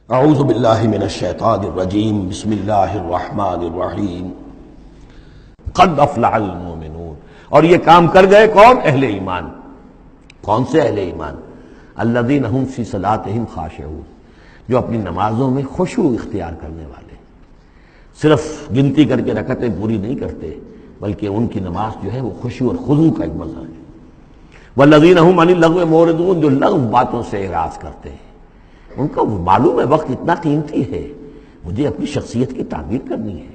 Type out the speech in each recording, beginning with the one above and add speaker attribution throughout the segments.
Speaker 1: اعوذ باللہ من الشیطان الرجیم بسم اللہ الرحمن الرحیم قد افلح المؤمنون۔ اور یہ کام کر گئے کون؟ اہل ایمان۔ کون سے اہل ایمان؟ الذین هم فی صلاتہم خاشعون، جو اپنی نمازوں میں خشوع اختیار کرنے والے، صرف گنتی کر کے رکعتیں پوری نہیں کرتے بلکہ ان کی نماز جو ہے وہ خشوع اور خضوع کا ایک مظہر ہے۔ والذین هم عن اللغو معرضون، جو لغو باتوں سے اعراض کرتے ہیں، ان کا معلوم ہے وقت اتنا قیمتی ہے، مجھے اپنی شخصیت کی تعمیر کرنی ہے،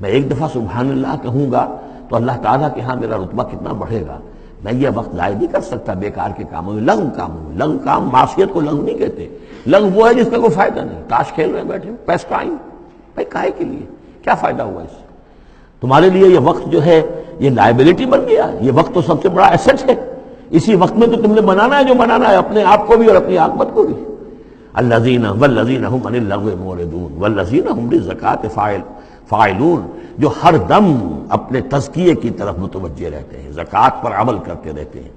Speaker 1: میں ایک دفعہ سبحان اللہ کہوں گا تو اللہ تعالیٰ کے ہاں میرا رتبہ کتنا بڑھے گا، میں یہ وقت ضائع نہیں کر سکتا بیکار کے کاموں میں، لغو کاموں میں۔ لغو کام، معصیت کو لغو نہیں کہتے، لغو وہ ہے جس کا کوئی فائدہ نہیں، تاش کھیل رہے بیٹھے پیس ٹائم، بھائی کائے کے لیے، کیا فائدہ ہوا اس سے؟ تمہارے لیے یہ وقت جو ہے یہ لائبلٹی بن گیا، یہ وقت تو سب سے بڑا ایسٹ ہے، اسی وقت میں تو تم نے بنانا ہے جو بنانا ہے، اپنے آپ کو بھی اور اپنی عاقبت کو بھی۔ الذین والذین هم عن اللغو معرضون والذین هم للزکاۃ فاعلون، جو ہر دم اپنے تزکیے کی طرف متوجہ رہتے ہیں، زکوٰۃ پر عمل کرتے رہتے ہیں۔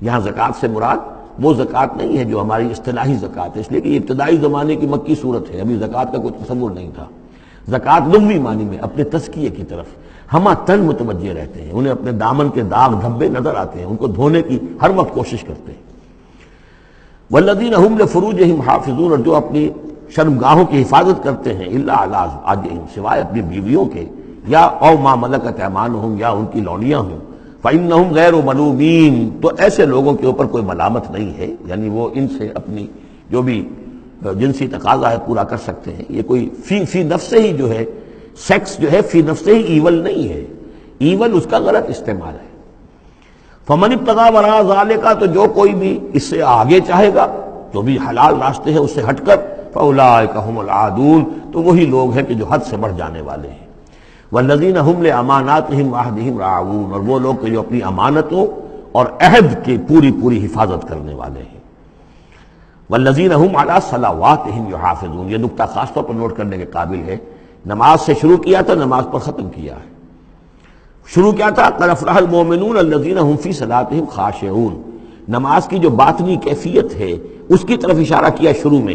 Speaker 1: یہاں زکوٰۃ سے مراد وہ زکوٰۃ نہیں ہے جو ہماری اصطلاحی زکوٰۃ ہے، اس لیے کہ یہ ابتدائی زمانے کی مکی صورت ہے، ابھی زکوٰۃ کا کوئی تصور نہیں تھا۔ زکوٰۃ لغوی معنی میں اپنے تزکیے کی طرف ہمہ تن متوجہ رہتے ہیں، انہیں اپنے دامن کے داغ دھبے نظر آتے ہیں، ان کو دھونے کی ہر وقت کوشش کرتے ہیں۔ والذین هم لفروجہم حافظون، اور جو اپنی شرمگاہوں کی حفاظت کرتے ہیں، الا علی ازواجہم، سوائے اپنی بیویوں کے، یا او ما ملکت ایمانہم، یا ان کی لونیاں ہوں، فإنہم غیر ملومین، تو ایسے لوگوں کے اوپر کوئی ملامت نہیں ہے، یعنی وہ ان سے اپنی جو بھی جنسی تقاضا ہے پورا کر سکتے ہیں۔ یہ کوئی فی نفس ہی جو ہے، سیکس جو ہے فی نفس ہی ایول نہیں ہے، ایول اس کا غلط استعمال ہے۔ فمن ابتغى وراء ذلك، تو جو کوئی بھی اس سے آگے چاہے گا تو بھی حلال راستے ہیں اس سے ہٹ کر، فاولئک هم العادون، تو وہی لوگ ہیں کہ جو حد سے بڑھ جانے والے ہیں۔ والذین هم لاماناتهم وعهدهم راعون، اور وہ لوگ کہ جو اپنی امانتوں اور عہد کی پوری حفاظت کرنے والے ہیں۔ والذین هم علی صلواتهم یحافظون، یہ نکتہ خاص طور پر نوٹ کرنے کے قابل ہے، نماز سے شروع کیا تھا، نماز پر ختم کیا ہے۔ شروع کیا تھا قد افلح المؤمنون الذین هم فی صلاتہم خاشعون، نماز کی جو باطنی کیفیت ہے اس کی طرف اشارہ کیا شروع میں،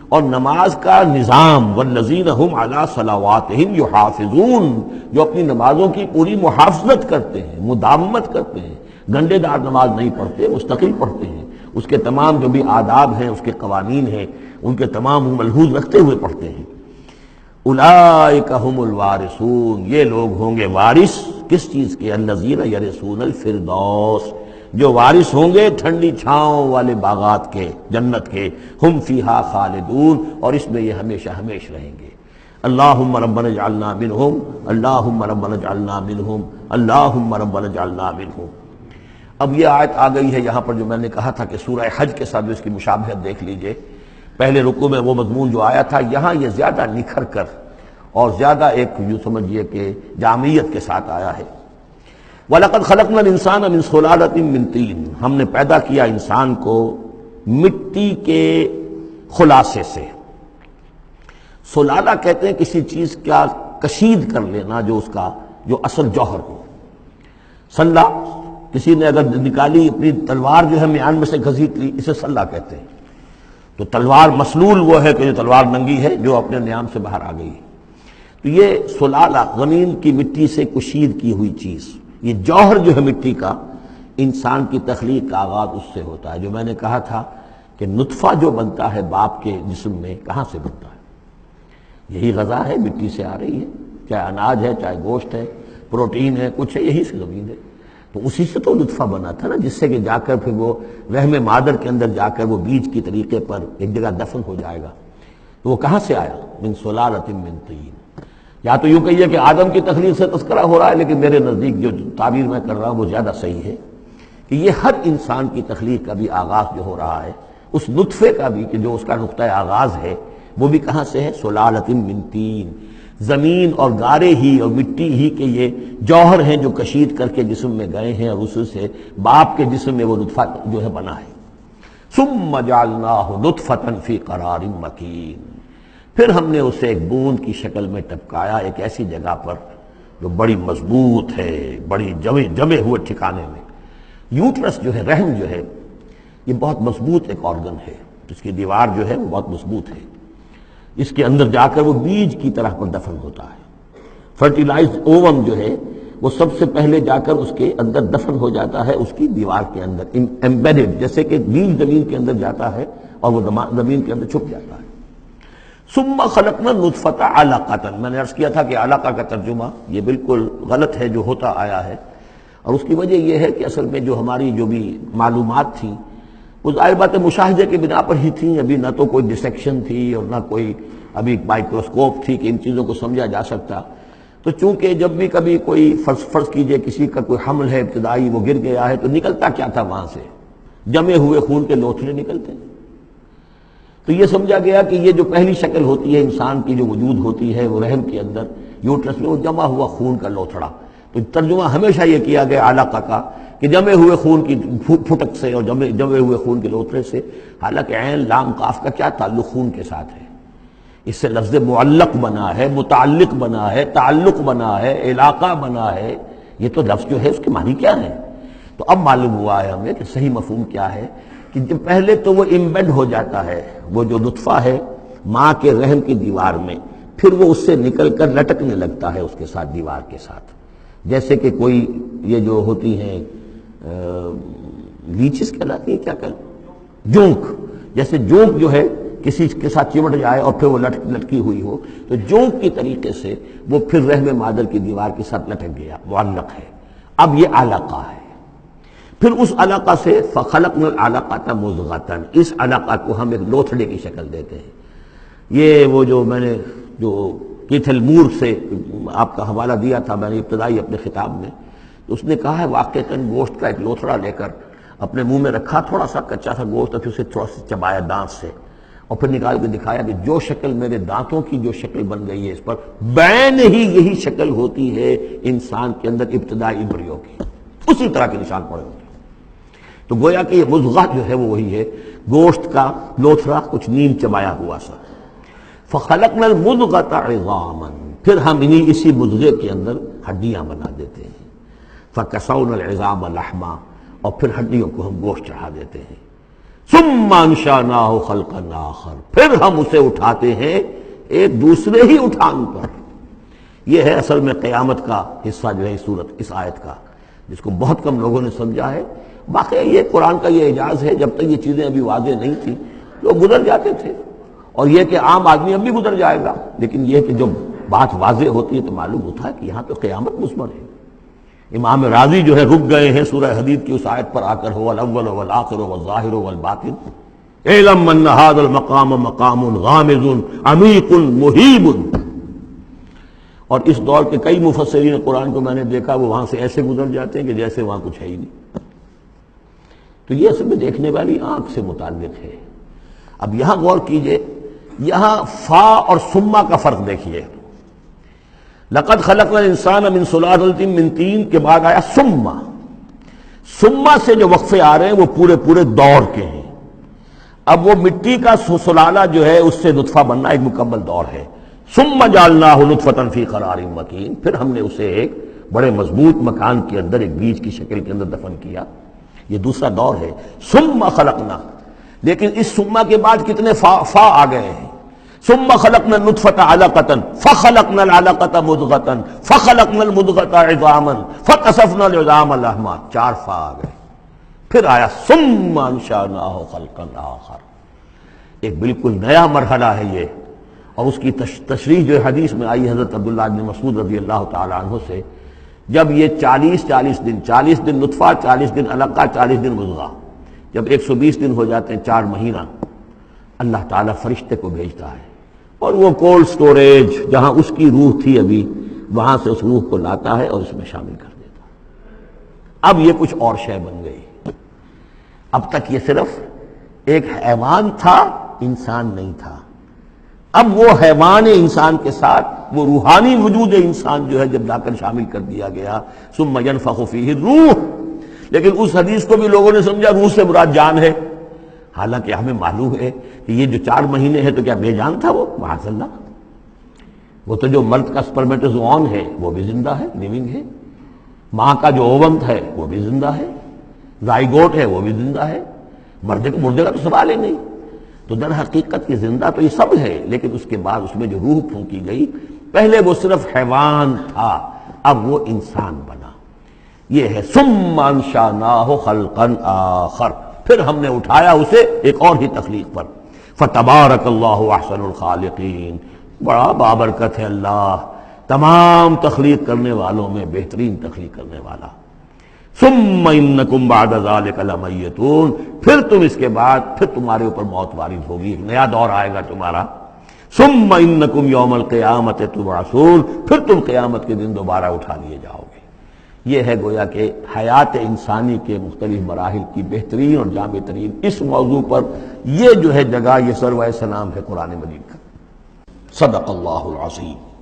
Speaker 1: اور نماز کا نظام والذین هم علی صلواتہم یحافظون، جو اپنی نمازوں کی پوری محافظت کرتے ہیں، مداومت کرتے ہیں، گنڈے دار نماز نہیں پڑھتے، مستقل پڑھتے ہیں، اس کے تمام جو بھی آداب ہیں، اس کے قوانین ہیں، ان کے تمام ملحوظ رکھتے ہوئے پڑھتے ہیں۔ اولئک هم الوارثون، یہ لوگ ہوں گے وارث کس چیز کے؟ الذین یرثون الفردوس، جو وارث ہوں گے ٹھنڈی چھاؤں والے باغات کے، جنت کے، ہم فیہا خالدون، اور اس میں یہ ہمیشہ ہمیش رہیں گے۔ اللہم ربنا اجعلنا منہم، اللہم ربنا اجعلنا منہم، اللہم ربنا اجعلنا منہم۔ اب یہ آیت آ گئی ہے یہاں پر جو میں نے کہا تھا کہ سورہ حج کے ساتھ اس کی مشابہت دیکھ لیجئے، پہلے رکوع میں وہ مضمون جو آیا تھا، یہاں یہ زیادہ نکھر کر اور زیادہ ایک یوں سمجھیے کہ جامعیت کے ساتھ آیا ہے۔ وَلَقَدْ خَلَقْنَا الْإِنسَانَ مِنْ صُلَالَةٍ مِّن طِينٍ، ہم نے پیدا کیا انسان کو مٹی کے خلاصے سے۔ سلالہ کہتے ہیں کسی چیز کا کشید کر لینا، جو اس کا جو اصل جوہر ہو۔ سلہ، کسی نے اگر نکالی اپنی تلوار جو ہے میان میں سے گھسیٹ لی، اسے سلہ کہتے ہیں۔ تو تلوار مسلول وہ ہے کہ جو تلوار ننگی ہے، جو اپنے نیام سے باہر آ گئی۔ تو یہ سلالہ زمین کی مٹی سے کشید کی ہوئی چیز، یہ جوہر جو ہے مٹی کا، انسان کی تخلیق کا آغاز اس سے ہوتا ہے۔ جو میں نے کہا تھا کہ نطفہ جو بنتا ہے باپ کے جسم میں، کہاں سے بنتا ہے؟ یہی غذا ہے، مٹی سے آ رہی ہے، چاہے اناج ہے، چاہے گوشت ہے، پروٹین ہے، کچھ ہے، یہی سے زمین ہے۔ تو اسی سے تو نطفہ بنا تھا نا، جس سے کہ جا کر پھر وہ رحم مادر کے اندر جا کر وہ بیج کی طریقے پر ایک جگہ دفن ہو جائے گا۔ تو وہ کہاں سے آیا؟ من صلالۃ من طین۔ یا تو یوں کہیے کہ آدم کی تخلیق سے تذکرہ ہو رہا ہے، لیکن میرے نزدیک جو تعبیر میں کر رہا ہوں وہ زیادہ صحیح ہے کہ یہ ہر انسان کی تخلیق کا بھی آغاز جو ہو رہا ہے، اس نطفے کا بھی کہ جو اس کا نقطہ آغاز ہے، وہ بھی کہاں سے ہے؟ صلالۃ من طین، زمین اور گارے ہی اور مٹی ہی کے یہ جوہر ہیں جو کشید کر کے جسم میں گئے ہیں، اور اس سے باپ کے جسم میں وہ نطفہ جو ہے بنا ہے۔ ثم جعلناہ نطفۃ فی قرار مکین، پھر ہم نے اسے ایک بوند کی شکل میں ٹپکایا ایک ایسی جگہ پر جو بڑی مضبوط ہے، بڑی جمے ہوئے ٹھکانے میں۔ یوٹرس جو ہے، رحم جو ہے، یہ بہت مضبوط ایک آرگن ہے، اس کی دیوار جو ہے وہ بہت مضبوط ہے۔ اس کے اندر جا کر وہ بیج کی طرح پر دفن ہوتا ہے۔ فرٹیلائزڈ اووم جو ہے وہ سب سے پہلے جا کر اس کے اندر دفن ہو جاتا ہے، اس کی دیوار کے اندر ایمبیڈڈ، جیسے کہ بیج زمین کے اندر جاتا ہے اور وہ زمین کے اندر چھپ جاتا ہے۔ ثم خلقنا النطفۃ علقۃ، میں نے عرض کیا تھا کہ علقہ کا ترجمہ یہ بالکل غلط ہے جو ہوتا آیا ہے، اور اس کی وجہ یہ ہے کہ اصل میں جو ہماری جو بھی معلومات تھیں وہ ظاہر بات ہے مشاہدے کی بنا پر ہی تھیں، ابھی نہ تو کوئی ڈسیکشن تھی اور نہ کوئی ابھی مائکروسکوپ تھی کہ ان چیزوں کو سمجھا جا سکتا۔ تو چونکہ جب بھی کبھی کوئی فرض کیجئے کسی کا کوئی حمل ہے ابتدائی، وہ گر گیا ہے، تو نکلتا کیا تھا وہاں سے؟ جمے ہوئے خون کے لوتھڑے نکلتے ہیں۔ تو یہ سمجھا گیا کہ یہ جو پہلی شکل ہوتی ہے انسان کی جو وجود ہوتی ہے وہ رحم کے اندر یوٹرس میں، وہ جمع ہوا خون کا لوتھڑا۔ تو ترجمہ ہمیشہ یہ کیا گیا علقہ کا کہ جمے ہوئے خون کی پھٹک سے اور جمے ہوئے خون کے لوتھڑے سے، حالانکہ عین لام قاف کا کیا تعلق خون کے ساتھ ہے؟ اس سے لفظ معلق بنا ہے، متعلق بنا ہے، تعلق بنا ہے، علاقہ بنا ہے۔ یہ تو لفظ جو ہے اس کے معنی کیا ہے؟ تو اب معلوم ہوا ہے ہمیں کہ صحیح مفہوم کیا ہے، کہ جب پہلے تو وہ امبیڈ ہو جاتا ہے، وہ جو نطفہ ہے ماں کے رحم کی دیوار میں، پھر وہ اس سے نکل کر لٹکنے لگتا ہے اس کے ساتھ، دیوار کے ساتھ، جیسے کہ کوئی یہ جو ہوتی ہیں لیچز کہلاتی ہیں، کیا جونک، جیسے جونک جو ہے کسی کے ساتھ چمٹ جائے اور پھر وہ لٹکی ہوئی ہو، تو جونک کی طریقے سے وہ پھر رحم مادر کی دیوار کے ساتھ لٹک گیا، معلق ہے۔ اب یہ علقہ ہے، پھر اس علقہ سے فخلقنا العلقۃ مضغۃ، اس علقہ کو ہم ایک لوتھڑے کی شکل دیتے ہیں۔ یہ وہ جو میں نے جو کیتھل مور سے آپ کا حوالہ دیا تھا میں نے ابتدائی اپنے خطاب میں، تو اس نے کہا ہے واقعتاً گوشت کا ایک لوتھڑا لے کر اپنے منہ میں رکھا، تھوڑا سا کچا تھا گوشت، پھر اسے تھوڑا سا چبایا دانت سے، اور پھر نکال کے دکھایا کہ جو شکل میرے دانتوں کی جو شکل بن گئی ہے اس پر بین ہی یہی شکل ہوتی ہے انسان کے اندر ابتدائی ایمبریو کی، اسی طرح کے نشان پڑے ہوتے ہیں۔ تو گویا کہ یہ مضغہ جو ہے وہ وہی ہے، گوشت کا لوتھڑا کچھ نیم چبایا ہوا سا۔ فخلقنا المضغۃ عظاما، پھر ہم اسی مضغے کے اندر ہڈیاں بنا دیتے ہیں۔ فکسونا العظام لحما، اور پھر ہڈیوں کو ہم گوشت چڑھا دیتے ہیں۔ ثم انشأناہ خلقا آخر، پھر ہم اسے اٹھاتے ہیں ایک دوسرے ہی اٹھان پر۔ یہ ہے اصل میں قیامت کا حصہ جو ہے اس آیت کا، جس کو بہت کم لوگوں نے سمجھا ہے۔ واقعی یہ قرآن کا یہ اعجاز ہے، جب تک یہ چیزیں ابھی واضح نہیں تھیں لوگ گزر جاتے تھے، اور یہ کہ عام آدمی اب بھی گزر جائے گا، لیکن یہ کہ جب بات واضح ہوتی ہے تو معلوم ہوتا ہے کہ یہاں تو قیامت مثمر ہے۔ امام راضی جو ہے رک گئے ہیں سورہ حدید کی اس آیت پر آ کر، هو الاول والآخر والظاہر والباطن اعلم ان هذا المقام مقام غامض عمیق مہیب۔ اور اس دور کے کئی مفسرین قرآن کو میں نے دیکھا وہ وہاں سے ایسے گزر جاتے ہیں کہ جیسے وہاں کچھ ہے ہی نہیں۔ تو یہ اصل میں دیکھنے والی آنکھ سے متعلق ہے۔ اب یہاں غور کیجئے، یہاں فا اور ثم کا فرق دیکھیے۔ لقد خلقنا الانسان من سلالۃ من طین کے بعد آیا ثم۔ ثم سے جو وقفے آ رہے ہیں وہ پورے دور کے ہیں۔ اب وہ مٹی کا سلالہ جو ہے اس سے نطفہ بننا ایک مکمل دور ہے۔ ثم جعلناہ نطفۃ فی قرار مکین، پھر ہم نے اسے ایک بڑے مضبوط مکان کے اندر ایک بیج کی شکل کے اندر دفن کیا۔ یہ دوسرا دور ہے۔ ثم خلقنا، لیکن اس ثم کے بعد کتنے فا آ گئے ہیں۔ ثم خلقنا النطفۃ علقۃ فخلقنا العلقۃ مضغۃ فخلقنا المضغۃ عظاما فکسونا العظام لحما، 4 فا آ گئے۔ پھر آیا ثم انشأناہ خلقا آخر، ایک بالکل نیا مرحلہ ہے یہ۔ اور اس کی تشریح جو حدیث میں آئی حضرت عبداللہ بن مسعود رضی اللہ تعالیٰ عنہ سے، جب یہ 40 دن نطفہ، 40 دن علقہ، 40 دن مضغہ، جب 120 دن ہو جاتے ہیں، 4 مہینہ، اللہ تعالیٰ فرشتے کو بھیجتا ہے اور وہ کولڈ سٹوریج جہاں اس کی روح تھی ابھی، وہاں سے اس روح کو لاتا ہے اور اس میں شامل کر دیتا ہے۔ اب یہ کچھ اور شے بن گئی۔ اب تک یہ صرف ایک حیوان تھا، انسان نہیں تھا۔ اب وہ حیوان انسان کے ساتھ وہ روحانی وجود انسان جو ہے جب لا کر شامل کر دیا گیا، ثم ينفخ فیہ الروح۔ لیکن اس حدیث کو بھی لوگوں نے سمجھا روح سے مراد جان ہے، حالانکہ ہمیں معلوم ہے کہ یہ جو 4 مہینے ہے تو کیا بے جان تھا وہ؟ معاذ اللہ، وہ تو جو مرد کا سپرمیٹوزوان ہے وہ بھی زندہ ہے، لیونگ ہے، ماں کا جو اووم ہے وہ بھی زندہ ہے، زائگوٹ ہے وہ بھی زندہ ہے، مردے کا تو سوال ہی نہیں۔ تو تو در حقیقت کی زندہ تو یہ سب ہے، لیکن اس کے بعد اس میں جو روح پھونکی گئی، پہلے وہ صرف حیوان تھا، اب وہ انسان بنا۔ یہ ہے ثم انشأناہ خلقا آخر، پھر ہم نے اٹھایا اسے ایک اور ہی تخلیق پر۔ فتبارک اللہ احسن الخالقین، بڑا بابرکت ہے اللہ تمام تخلیق کرنے والوں میں بہترین تخلیق کرنے والا۔ ثم انکم بعد ذلک لمیتون، پھر تم اس کے بعد پھر تمہارے اوپر موت وارد ہوگی، ایک نیا دور آئے گا تمہارا۔ ثم انکم یوم القیامت تبعثون، پھر تم قیامت کے دن دوبارہ اٹھا لیے جاؤ گے۔ یہ ہے گویا کہ حیات انسانی کے مختلف مراحل کی بہترین اور جامع ترین اس موضوع پر یہ جو ہے جگہ، یہ سروۂ سلام ہے قرآن مجید کا۔ صدق اللہ العظیم۔